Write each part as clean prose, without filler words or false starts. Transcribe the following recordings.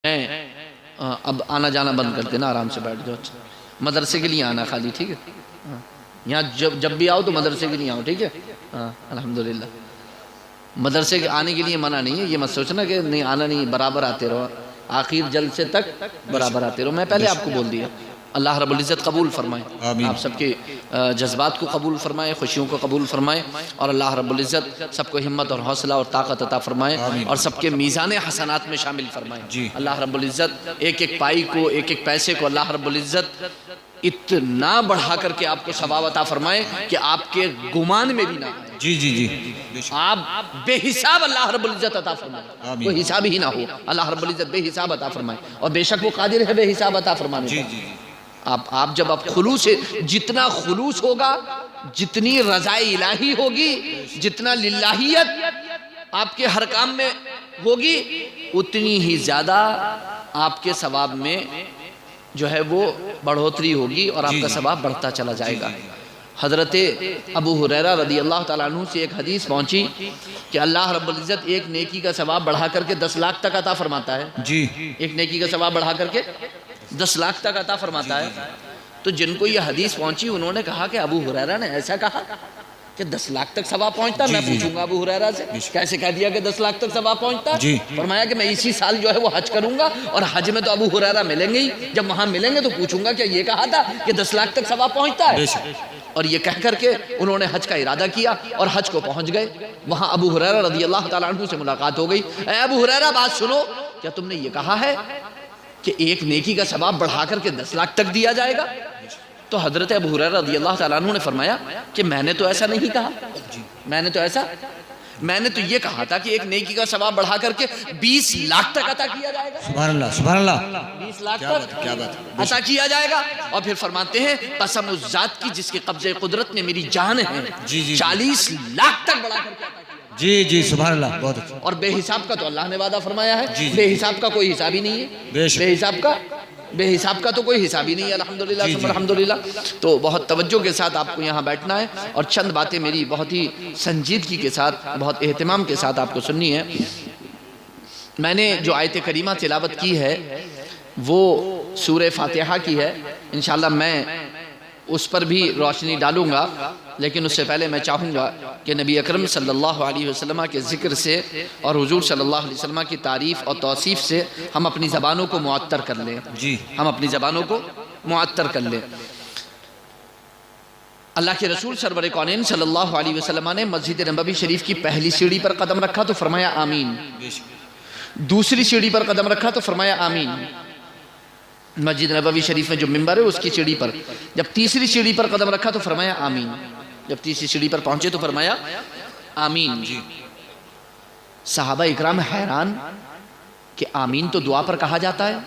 अब आना जाना बंद कर देना, आराम से बैठ जाओ। मदरसे के लिए आना खाली, ठीक है। यहाँ जब भी आओ तो मदरसे के लिए आओ, ठीक है। हाँ अल्हम्दुलिल्लाह, मदरसे के आने के लिए मना नहीं है, ये मत सोचना कि नहीं आना नहीं, बराबर आते रहो, आखिर जलसे तक बराबर आते रहो। मैं पहले आपको बोल दिया। अल्लाह रब्बुल इज़्ज़त कबूल फरमाए, आप सबके जज्बात को कबूल फरमाए, खुशियों को कबूल फरमाए, और अल्लाह रब्बुल इज़्ज़त सबको हिम्मत और हौसला और ताकत अता फरमाए, और सबके मीज़ान हसनात में शामिल फरमाए। अल्लाह रब्बुल इज़्ज़त एक एक पाई को, एक एक पैसे को अल्लाह रब्बुल इज़्ज़त इतना बढ़ा करके आपको सवाब अता फरमाए कि आपके गुमान में भी ना आए। जी जी जी, आप बेहिसाब अल्लाह रब्बुल इज़्ज़त अता फरमाए, कोई हिसाब ही ना हो। अल्लाह रब्बुल इज़्ज़त बेहिसाब अता फरमाए, और बेशक वो कादिर है बेहिसाब अता फरमाने। जी जी, आप जब आप खुलूस से, जितना खुलूस होगा, जितनी रज़ाए इलाही होगी, जितना लिल्लाहियत आपके हर काम में होगी, उतनी ही ज़्यादा आपके सवाब में जो है वो बढ़ोतरी होगी और आपका सवाब बढ़ता चला जाएगा। हज़रत अबू हुरैरा रदी अल्लाह ताला अन्हु से एक हदीस पहुंची कि अल्लाह रब्बुल इज़्ज़त एक नेकी का सवाब बढ़ा करके 10 लाख तक अता फरमाता है। जी, एक नेकी का सवाब बढ़ा करके 10 लाख तक अता फरमाता है। तो जिनको ये हदीस पहुंची उन्होंने कहा कि अबू हुरैरा ने ऐसा कहा कि 10 लाख तक सवाब पहुंचता। मैं पूछूंगा अबू हुरैरा से, कैसे कह दिया कि 10 लाख तक सवाब पहुंचता? फरमाया कि मैं इसी साल जो है वो हज करूंगा, और हज में तो अबू हुरैरा मिलेंगे ही, जब वहां मिलेंगे तो पूछूंगा क्या ये कहा था कि 10 लाख तक सवाब पहुंचता है? और ये कह करके उन्होंने हज का इरादा किया और हज को पहुंच गए। वहां अबू हुरैरा रज़ी अल्लाह ताला अन्हु से मुलाकात हो गई। ए अबू हुरैरा, बात सुनो, क्या तुमने ये कहा है कि एक नेकी का सवाब बढ़ा करके 10 लाख तक दिया जाएगा? तो हजरत अबू हुरैरा रज़ी अल्लाह ताला अन्हु ने फरमाया कि मैंने तो ऐसा नहीं कहा, मैंने तो ये कहा था कि एक नेकी का सवाब बढ़ा करके 20 लाख तक अता किया जाएगा। सुभान अल्लाह, सुभान अल्लाह, 20 लाख तक क्या बात अता किया जाएगा। और फिर फरमाते हैं कसम उस जात की जिसके कब्जे कुदरत में मेरी जान है, 40 लाख तक बढ़ा करके। जी जी, सुभान अल्लाह, बहुत अच्छा। और बेहिसाब का तो अल्लाह ने वादा फरमाया है, बेहिसाब का कोई हिसाब ही नहीं है, बेहिसाब का तो कोई हिसाब ही नहीं है। अल्हम्दुलिल्लाह अल्हम्दुलिल्लाह। तो बहुत तवज्जो के साथ आपको यहाँ बैठना है और चंद बातें मेरी बहुत ही संजीदगी के साथ, बहुत एहतिमाम के साथ आपको सुननी है। मैंने जो आयत करीमा तिलावत की है वो सूरह फातिहा की है। इंशाअल्लाह मैं उस पर भी रोशनी डालूंगा, लेकिन उससे पहले मैं चाहूँगा कि नबी अकरम सल्लल्लाहु अलैहि वसल्लम के ज़िक्र से और हुजूर सल्लल्लाहु अलैहि वसल्लम की तारीफ़ और तौसीफ़ से हम अपनी ज़बानों को मुअत्तर कर लें। जी, हम अपनी ज़बानों को मुअत्तर कर लें। अल्लाह के रसूल सरवर कौनैन सल्लल्लाहु अलैहि वसल्लम ने मस्जिद नबवी शरीफ की पहली सीढ़ी पर कदम रखा तो फरमाया आमीन, दूसरी सीढ़ी पर कदम रखा तो फरमाया आमीन। मस्जिद नबवी शरीफ में जो मिंबर है उसकी सीढ़ी पर जब तीसरी सीढ़ी पर कदम रखा तो फरमाया आमीन, जब तीसरी सीढ़ी पर पहुंचे तो फरमाया आमीन। सहाबा इकराम हैरान कि आमीन तो दुआ पर कहा जाता है,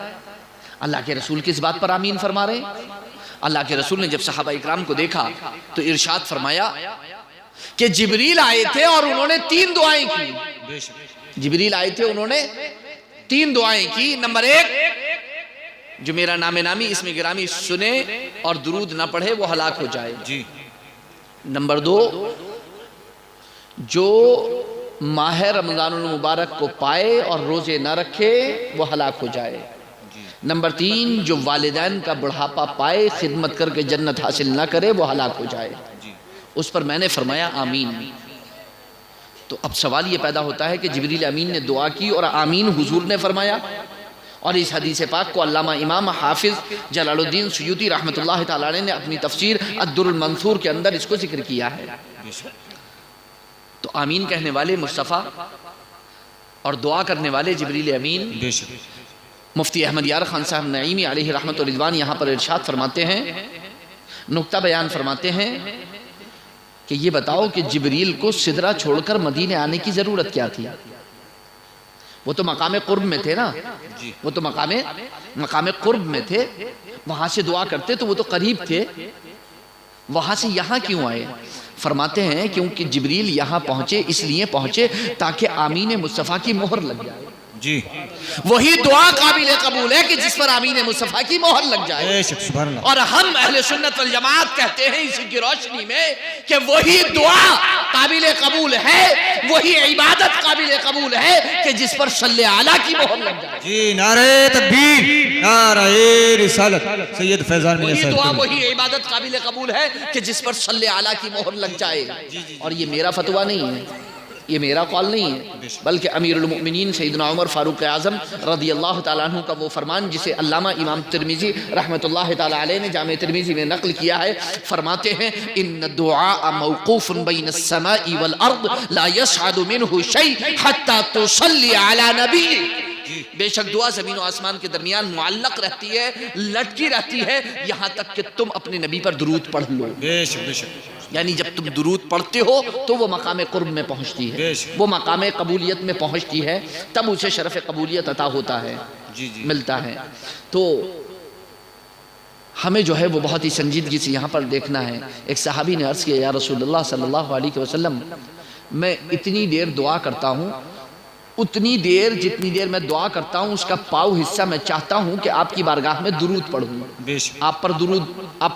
अल्लाह के रसूल किस बात पर आमीन फरमा रहे? अल्लाह के रसूल ने जब सहाबा इकराम को देखा तो इरशाद फरमाया कि जिब्रील आए थे और उन्होंने 3 दुआएं की। जिब्रील आए थे, उन्होंने 3 दुआएं की। नंबर 1, जो मेरा नामे नामी इसमें गिरामी सुने और दुरूद ना पढ़े वो हलाक हो जाए। जी। नंबर 2, जो माह रमज़ानुल मुबारक को पाए और रोजे ना रखे वो हलाक हो जाए। नंबर 3, जो वालिदैन का बुढ़ापा पाए, खिदमत करके जन्नत हासिल ना करे वो हलाक हो जाए। उस पर मैंने फरमाया आमीन। तो अब सवाल ये पैदा होता है कि जिब्रील अमीन ने दुआ की और आमीन हुजूर ने फरमाया, और इस हदीस पाक को अल्लामा इमाम हाफिज जलालुद्दीन सुयूती रहमतुल्लाह तआला अलैह ने अपनी तफसीर अद्दुरुल मंसूर के अंदर इसको जिक्र किया है। तो आमीन कहने वाले मुस्तफ़ा और दुआ करने वाले जिब्रील अमीन। मुफ्ती अहमद यार खान साहब नईमी अलैहि रहमत व रिज़वान यहाँ पर इरशाद फरमाते हैं, नुक्ता बयान फरमाते हैं कि ये बताओ कि जिब्रील को सिदरा छोड़कर मदीने आने की ज़रूरत क्या थी? वो तो मकाम कुर्ब में थे ना, वो तो मकाम कुर्ब में थे, वहाँ से दुआ करते तो वो तो करीब थे, वहाँ से यहाँ क्यों आए? फरमाते हैं क्योंकि जिब्रील यहाँ पहुँचे इसलिए पहुँचे ताकि आमीन मुस्तफ़ा की मोहर लग जाए। जी। वही दुआ काबिल कबूल है कि जिस पर आमीन मुस्तफा की मोहर लग जाए। और हम अहले सुन्नत वल जमात कहते हैं इसी की रोशनी में कि वही दुआ काबिल कबूल है, वही इबादत काबिल कबूल है कि जिस पर सल्ले आला की मोहर लग जाए। जी, नारे तकबीर, नारे रिसालत, सैयद फैजान मियां साहब। वही दुआ वही इबादत काबिल कबूल है कि जिस पर सल्ले आला की मोहर लग जाए। और ये मेरा फतवा नहीं है, ये मेरा कौल नहीं है, बल्कि अमीरुल मोमिनीन सैयदना उमर फारूक आज़म रज़ियल्लाहु ताला अन्हु का वो फरमान जिसे अल्लामा इमाम तिरमिज़ी रहमतुल्लाहि ताला अलैह ने जामे तिरमिज़ी में नक़ल किया है। फरमाते हैं इन्न दुआ मौक़ूफ़ुन बैन अस्समाई वल अर्द ला यसअदु मिन्हु शै हत्ता तुसल्ली अला नबी। बेशक दुआ ज़मीन और आसमान के दरमियान मुअल्लक़ रहती है, लटकी रहती है, यहाँ तक कि तुम अपने नबी पर दुरूद पढ़ लो। बेशक बेशक। यानी जब तुम दुरूद पढ़ते हो तो वो मकाम कुर्ब में पहुँचती है, वो मकाम कबूलियत में पहुँचती है, तब उसे शरफ़ कबूलियत अता होता है, जी जी, मिलता है। तो हमें जो है वो बहुत ही संजीदगी से यहाँ पर देखना है। एक सहाबी ने अर्ज़ किया या रसूलल्लाह सल्लल्लाहु अलैहि वसल्लम, मैं इतनी देर दुआ करता हूँ, उतनी देर जितनी देर मैं दुआ करता हूँ उसका पाव हिस्सा मैं चाहता हूँ कि आपकी बारगाह में दुरूद पढ़ूँ, आप पर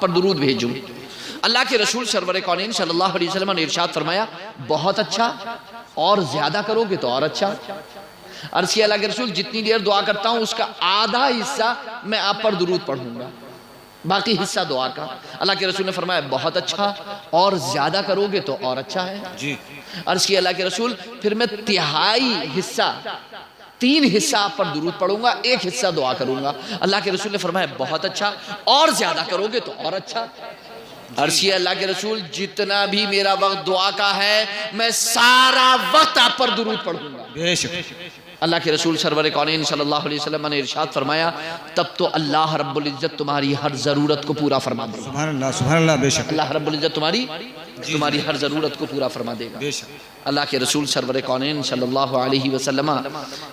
दुरूद भेजूँ। अल्लाह के रसूल सरवर कौनैन सल्लल्लाहु अलैहि वसल्लम ने इरशाद फरमाया बहुत अच्छा, और ज्यादा करोगे तो और अच्छा। अर्ज़ किया अल्लाह के रसूल जितनी देर दुआ करता हूँ उसका आधा हिस्सा मैं आप पर दुरूद पढ़ूंगा, बाकी हिस्सा दुआ का। अल्लाह के रसूल ने फरमाया बहुत अच्छा, और ज्यादा करोगे तो और अच्छा है जी। अर्ज़ किया अल्लाह के रसूल फिर मैं तिहाई हिस्सा, 3 हिस्सा आप पर दुरूद पढ़ूंगा, 1 हिस्सा दुआ करूंगा। अल्लाह के रसूल ने फरमाया बहुत अच्छा, और ज्यादा करोगे तो और अच्छा। अर्ज़ किया अल्लाह के रसूल जितना भी मेरा वक्त दुआ का है मैं सारा वक्त आप पर दुरूद पढ़ूंगा। अल्लाह के रसूल सरवर कौनैन सल्लल्लाहु अलैहि वसल्लम ने इरशाद फरमाया तब तो अल्लाह रब्बुल इज्जत तुम्हारी हर ज़रूरत को पूरा फरमा देगा। सुभान अल्लाह, सुभान अल्लाह। बेशक अल्लाह रब्बुल इज्जत तुम्हारी हर ज़रूरत को पूरा फरमा देगा। अल्लाह के रसूल सरवर कौनैन सल्लल्लाहु अलैहि वसल्लम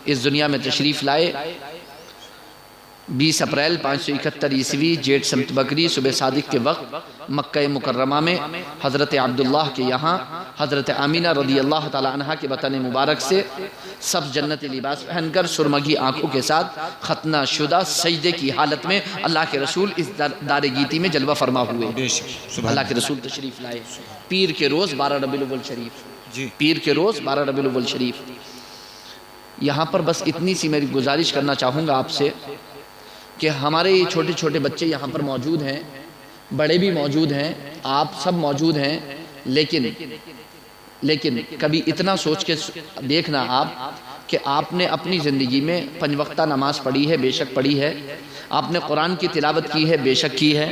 इस दुनिया में तशरीफ़ लाए 20 अप्रैल 571 ईस्वी जेठ समत बकरी सुबह सादिक के वक्त मक्का मुकर्रमा में हज़रत अब्दुल्लाह के यहाँ हज़रत आमीना रज़ी अल्लाह ताला अन्हा के वतन मुबारक से सब जन्नती लिबास पहनकर सुरमगी आँखों के साथ खतना शुदा सजदे की हालत में अल्लाह के रसूल इस दारे गीती में जलवा फरमा हुए। अल्लाह के रसूल तशरीफ़ लाए पीर के रोज़ 12 रबीउल अव्वल शरीफ, पीर के रोज़ 12 रबीउल अव्वल शरीफ। यहाँ पर बस इतनी सी मेरी गुजारिश करना चाहूँगा आपसे कि हमारे ये छोटे छोटे बच्चे यहाँ पर मौजूद हैं, बड़े भी मौजूद हैं, आप सब मौजूद हैं, लेकिन कभी इतना सोच के देखना आप कि आपने अपनी ज़िंदगी में 5 वक्ता नमाज पढ़ी है, बेशक पढ़ी है, आपने कुरान की तिलावत की है, बेशक की है,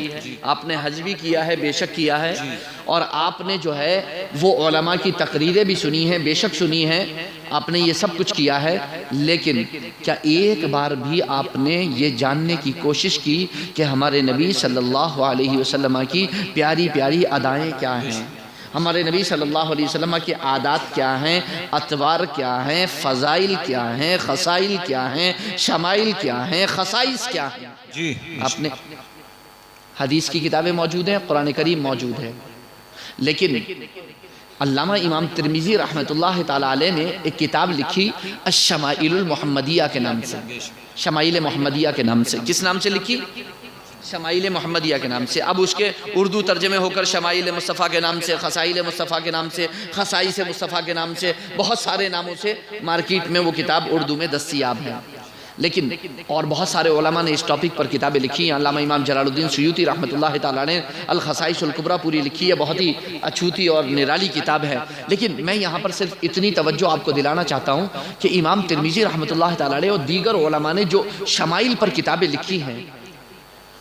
आपने हज भी किया है, बेशक किया है, और आपने जो है वो उलमा की तकरीरें भी सुनी हैं, बेशक सुनी हैं, आपने ये सब कुछ किया है। लेकिन क्या एक बार भी आपने ये जानने की कोशिश की कि हमारे नबी सल्लल्लाहु अलैहि वसल्लम की प्यारी प्यारी अदाएँ क्या हैं, हमारे नबी सल्लल्लाहु अलैहि वसल्लम की आदात क्या हैं, अतवार क्या हैं, फ़ज़ाइल क्या हैं, खसाइल क्या हैं, शमाइल क्या हैं, खसाइस क्या हैं? जी आपने हदीस की किताबें मौजूद हैं, कुरान करीम मौजूद है, लेकिन अल्लामा इमाम तिरमिज़ी रहमतुल्लाह ताला अलैह ने एक किताब लिखी अश-शमाइलुल मुहम्मदिया के नाम से, शमाइल मुहम्मदिया के नाम से। किस नाम से लिखी? शमाइल मुहम्मदिया के नाम से। अब उसके उर्दू तर्जमे होकर शमाइल मुस्तफ़ा के नाम से, खसाइल मुस्तफ़ा के नाम से, खसाइस मुस्तफ़ा के नाम से, बहुत सारे नामों से मार्केट में वो किताब उर्दू में दस्तयाब है। लेकिन और बहुत सारे उलमा ने इस टॉपिक पर किताबें लिखी हैं। अल्लामा इमाम जलालुद्दीन सुयूती रहमतुल्लाह ताला ने अल खसाइसुल कुबरा पूरी लिखी है, बहुत ही अछूती और निराली किताब है। लेकिन मैं यहाँ पर सिर्फ इतनी तवज्जो आपको दिलाना चाहता हूँ कि इमाम तिरमिज़ी रहमतुल्लाह ताला अलैह और दीगर उलमा ने जो शमाइल पर किताबें लिखी हैं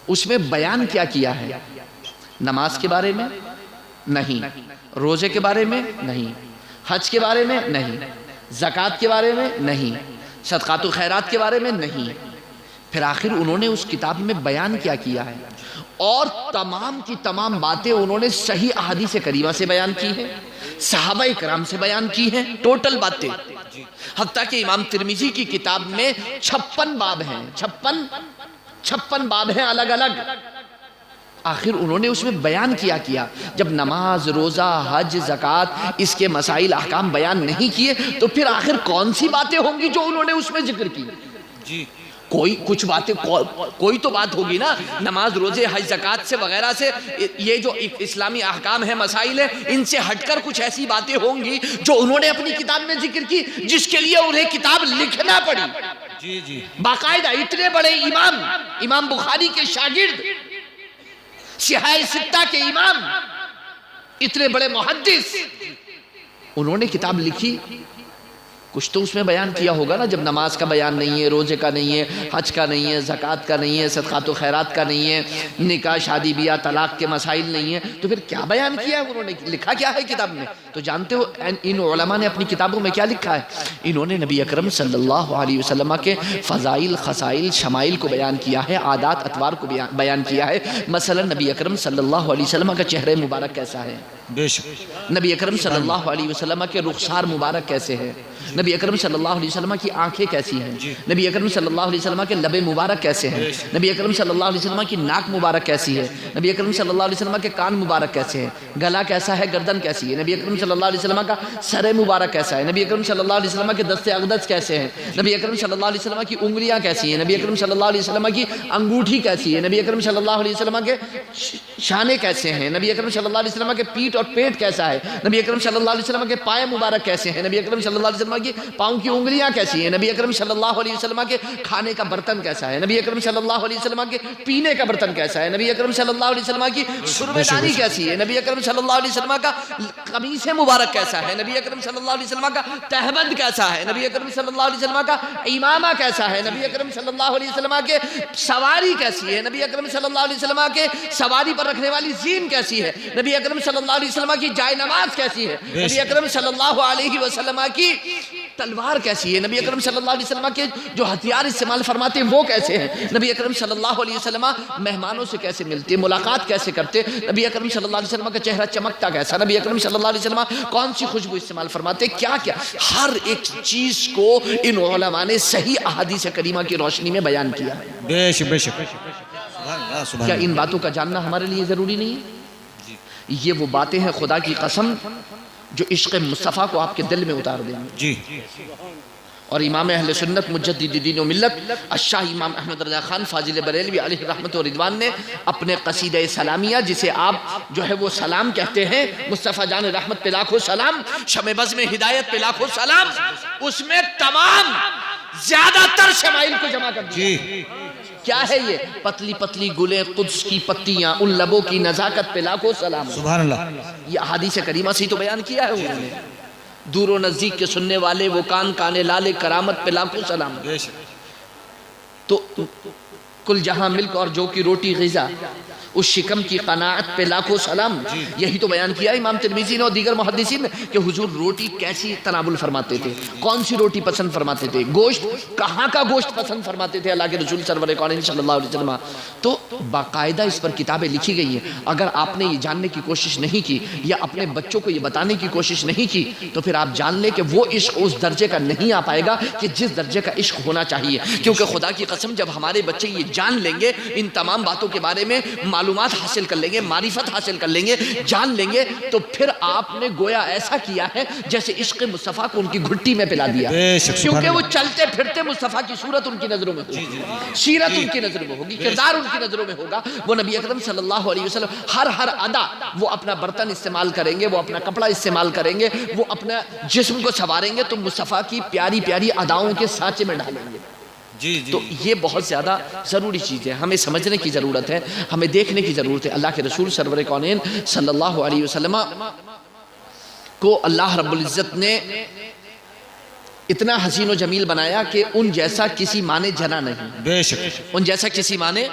उसमें बयान क्या किया है? नमाज के बारे में नहीं, रोज़े के बारे में नहीं, हज के बारे में नहीं, ज़कात के बारे में नहीं, सदक़ात व खैरात के बारे में नहीं। फिर आखिर उन्होंने उस किताब में बयान क्या किया है? और तमाम की तमाम बातें उन्होंने सही अहादीस करीमा से बयान की है, सहाबा इकराम से बयान की हैं, टोटल बातें। हत्ता कि इमाम तिरमिज़ी की किताब में 56 बाब हैं, 56 बाब हैं अलग अलग। आखिर उन्होंने उसमें बयान किया जब नमाज, रोज़ा, हज, ज़कात इसके मसाइल अहकाम बयान नहीं किए तो फिर आखिर कौन सी बातें होंगी जो उन्होंने उसमें जिक्र की? जी कोई कुछ बातें कोई तो बात होगी ना, नमाज, रोजे, हज, ज़कात से वगैरह से, ये जो इस्लामी अहकाम है, मसाइल है, इनसे हटकर कुछ ऐसी बातें होंगी जो उन्होंने अपनी किताब में जिक्र की, जिसके लिए उन्हें किताब लिखना पड़ी। जी जी बाकायदा इतने बड़े इमाम बुखारी के शागिर्द, सिहाह सित्ता के इमाम, इतने बड़े मुहद्दिस, उन्होंने किताब लिखी, कुछ तो उसमें बयान किया होगा ना। जब नमाज का बयान नहीं है, रोजे का नहीं है, हज का नहीं है, ज़कात का नहीं है, सदक़ात व खैरात का नहीं है, निकाह, शादी बियाह, तलाक के मसाइल नहीं है, तो फिर क्या बयान किया है उन्होंने? लिखा क्या है किताब में? तो जानते हो इन उलमा ने अपनी किताबों में क्या लिखा है? इन्होंने नबी अकरम सल्लल्लाहु अलैहि वसल्लम के फ़ज़ाइल, खसाइल, शमाइल को बयान किया है, आदात, अतवार को बयान किया है। मसलन नबी अकरम सल्लल्लाहु अलैहि वसल्लम का चेहरे मुबारक कैसा है, नबी अकरम सल्लल्लाहु अलैहि वसल्लम के रुखसार मुबारक कैसे है, नबी अकरम सल्लल्लाहु अलैहि वसल्लम की आंखें कैसी हैं, नबी अकरम सल्लल्लाहु अलैहि वसल्लम के लबे मुबारक कैसे हैं, नबी अकरम सल्लल्लाहु अलैहि वसल्लम की नाक मुबारक कैसी है, नबी अकरम सल्लल्लाहु अलैहि वसल्लम के कान मुबारक कैसे हैं, गला कैसा है, गर्दन कैसी है, नबी अकरम सल्लल्लाहु अलैहि वसल्लम का सर मुबारक कैसा है, नबी अकरम सल्लल्लाहु अलैहि वसल्लम के दस्ते अक़दस कैसे हैं, नबी अकरम सल्लल्लाहु अलैहि वसल्लम की उंगलियां कैसी हैं, नबी अकरम सल्लल्लाहु अलैहि वसल्लम की अंगूठी कैसी है, नबी अकरम सल्लल्लाहु अलैहि वसल्लम के शाने कैसे हैं, नबी अकरम सल्लल्लाहु अलैहि वसल्लम के पीठ और पेट कैसा है, नबी अकरम सल्लल्लाहु अलैहि वसल्लम के पाए मुबारक कैसे हैं, नबी अकरम सल्लल्लाहु अलैहि वसल्लम की पाँव की उंगलियां कैसी हैं, नबी अकरम सल्लल्लाहु अलैहि वसल्लम के खाने का बर्तन कैसा है, नबी अकरम सल्लल्लाहु अलैहि वसल्लम के पीने का बर्तन कैसा है, नबी अकरम सल्लल्लाहु अलैहि वसल्लम की सुरबेदानी कैसी है, नबी अकरम सल्लल्लाहु अलैहि वसल्लम का कमीज़ मुबारक कैसा है, नबी अकरम सल्लल्लाहु अलैहि वसल्लम का तहबंद कैसा है, नबी अकरम सल्लल्लाहु अलैहि वसल्लम का इमामा कैसा है, नबी अकरम सल्लल्लाहु अलैहि वसल्लम के सवारी कैसी है, नबी अकरम सल्लल्लाहु अलैहि वसल्लम के सवारी पर रखने वाली ज़ीन कैसी है, नबी अकरम सल्लल्लाहु अलैहि वसल्लम की जाय नमाज कैसी है, नबी अकरम सल्लल्लाहु अलैहि वसल्लम की तलवार कैसी है, नबी अकरम सल्लल्लाहु अलैहि वसल्लम के जो हथियार इस्तेमाल फरमाते हैं वो कैसे हैं, नबी अकरम सल्लल्लाहु अलैहि वसल्लम मेहमानों से कैसे मिलते, मुलाकात कैसे करते, नबी अकरम सल्लल्लाहु अलैहि वसल्लम का चेहरा चमकता कैसा, नबी अकरम सल्लल्लाहु अलैहि वसल्लम कौन सी खुशबू इस्तेमाल फरमाते, क्या क्या, हर एक चीज़ को इन उलमा ने सही अहादीस करीमा की रोशनी में बयान किया है। बेशक क्या इन बातों का जानना हमारे लिए ज़रूरी नहीं है? ये वो बातें हैं खुदा की कसम जो इश्क़ मुस्तफ़ा को आपके दिल में उतार देंगे। जी। और इमाम अहले सुन्नत मुजद्दिद दीन व मिल्लत अशाह इमाम अहमद रज़ा खान फाजिल बरेलवी अलैहि रहमत व रिदवान ने अपने क़सीदा सलामिया, जिसे आप जो है वो सलाम कहते हैं, मुस्तफ़ा जान रहमत पे लाखों सलाम, शमे बज़ में हिदायत पे लाखों सलाम, उसमें तमाम ज़्यादातर शमाइल को जमा कर दिया। क्या है ये? पतली पतली गुले कुद्स की पत्तियां, उन लबों की नज़ाकत पे लाखों सलाम। सुभान अल्लाह। ये अहादीस करीमा से ही तो बयान किया है उन्होंने। दूर नज़दीक के सुनने वाले वो कान काने लाले, करामत पे लाखों सलाम। तो कुल जहां मिल्क और जो की रोटी ग़िज़ा, उस शिकम की क़नाअत पे लाखों सलाम। यही तो बयान किया इमाम तिरमिज़ी ने और दीगर मुहद्दिसीन ने कि हुजूर रोटी कैसी तनावुल फरमाते थे, कौन सी रोटी पसंद फरमाते थे, गोश्त कहाँ का गोश्त पसंद फरमाते थे अल्लाह के रसूल सरवर कौन सल्लल्लाहु अलैहि वसल्लम। तो बाकायदा इस पर किताबें लिखी गई हैं। अगर आपने ये जानने की कोशिश नहीं की या अपने बच्चों को ये बताने की कोशिश नहीं की तो फिर आप जान लें कि वो इश्क उस दर्जे का नहीं आ पाएगा कि जिस दर्जे का इश्क होना चाहिए। क्योंकि खुदा की कसम जब हमारे बच्चे ये जान लेंगे, इन तमाम बातों के बारे में मालूमात हासिल कर लेंगे, मारिफत हासिल कर लेंगे, जान लेंगे, तो फिर आपने गोया ऐसा किया है जैसे इश्क मुस्तफ़ा को उनकी घुट्टी में पिला दिया। क्योंकि वो चलते फिरते मुस्तफ़ा की सूरत उनकी नजरों में होगी, सीरत उनकी नजरों में होगी, किरदार उनकी नजरों में होगा। वो नबी अकरम सल्लल्लाहु अलैहि वसल्लम हर अदा, वो अपना बर्तन इस्तेमाल करेंगे, वो अपना कपड़ा इस्तेमाल करेंगे, वो अपना जिस्म को संवारेंगे तो मुस्तफ़ा की प्यारी प्यारी अदाओं के सांचे में डालेंगे। जी, जी। तो ये बहुत ज़्यादा ज़रूरी चीज़ है, हमें समझने की ज़रूरत है, हमें देखने की ज़रूरत है। अल्लाह के रसूल सरवर कौनैन सल्लल्लाहु अलैहि वसल्लम को अल्लाह रब्बुल इज़्ज़त ने इतना हसीन व जमील बनाया कि उन जैसा किसी माने जना नहीं। बेशक उन जैसा किसी माने